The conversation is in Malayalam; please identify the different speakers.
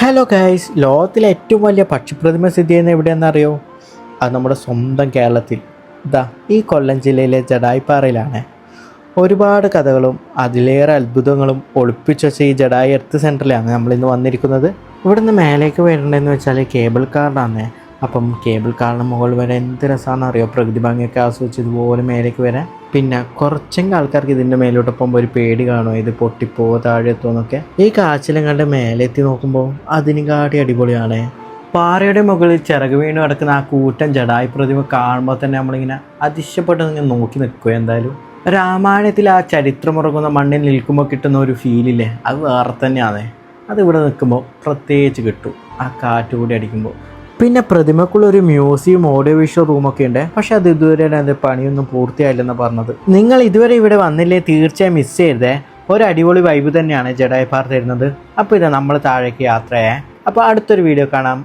Speaker 1: ഹലോ ഗൈസ്, ലോകത്തിലെ ഏറ്റവും വലിയ പക്ഷിപ്രതിമ സ്ഥിതി ചെയ്യുന്ന എവിടെയെന്നറിയോ? അത് നമ്മുടെ സ്വന്തം കേരളത്തിൽ ഈ കൊല്ലം ജില്ലയിലെ ജഡായിപ്പാറയിലാണ്. ഒരുപാട് കഥകളും അതിലേറെ അത്ഭുതങ്ങളും ഒളിപ്പിച്ചു വെച്ച ഈ ജഡായി എർത്ത് സെൻറ്ററിലാണ് നമ്മളിന്ന് വന്നിരിക്കുന്നത്. ഇവിടുന്ന് മേലേക്ക് വരേണ്ടതെന്ന് വെച്ചാൽ കേബിൾ കാറിനാണ്. അപ്പം കേബിൾ കാറിന് മുകളിൽ വരെ എന്ത് രസമാണെന്ന് അറിയോ? പ്രകൃതി ഭംഗിയൊക്കെ ആസ്വദിച്ച് ഇതുപോലെ മേലേക്ക് വരാൻ. പിന്നെ കുറച്ചെങ്കിലും ആൾക്കാർക്ക് ഇതിൻ്റെ മേലോട്ട് പോകുമ്പോൾ ഒരു പേടി കാണുമോ, ഇത് പൊട്ടിപ്പോവോ താഴെ എത്തുമെന്നൊക്കെ. ഈ കാച്ചിലും കണ്ട് മേലെത്തി നോക്കുമ്പോൾ അതിനും കാട്ടി അടിപൊളിയാണ്. പാറയുടെ മുകളിൽ ചിറക് വീണ് കിടക്കുന്ന ആ കൂറ്റൻ ജഡായി പ്രതിമ കാണുമ്പോൾ തന്നെ നമ്മളിങ്ങനെ അതിശയപ്പെട്ട് ഇങ്ങനെ നോക്കി നിൽക്കുക. എന്തായാലും രാമായണത്തിൽ ആ ചരിത്രമുറങ്ങുന്ന മണ്ണിൽ നിൽക്കുമ്പോൾ കിട്ടുന്ന ഒരു ഫീലില്ലേ, അത് വേറെ തന്നെയാണ്. അതിവിടെ നിൽക്കുമ്പോൾ പ്രത്യേകിച്ച് കിട്ടും, ആ കാറ്റ് കൂടി അടിക്കുമ്പോൾ. പിന്നെ പ്രതിമക്കുള്ളൊരു മ്യൂസിയം ഓഡിയോ വിഷ്വൽ റൂമൊക്കെ ഉണ്ട്. പക്ഷെ അത് ഇതുവരെ അതിൻ്റെ പണിയൊന്നും പൂർത്തിയായില്ലെന്ന് പറഞ്ഞത്. നിങ്ങൾ ഇതുവരെ ഇവിടെ വന്നില്ലേ, തീർച്ചയായും മിസ് ചെയ്തേ. ഒരു അടിപൊളി വൈബ് തന്നെയാണ് ജഡായിപ്പാറ തരുന്നത്. അപ്പോൾ നമ്മൾ താഴേക്ക് യാത്രയായേ. അപ്പോൾ അടുത്തൊരു വീഡിയോ കാണാം.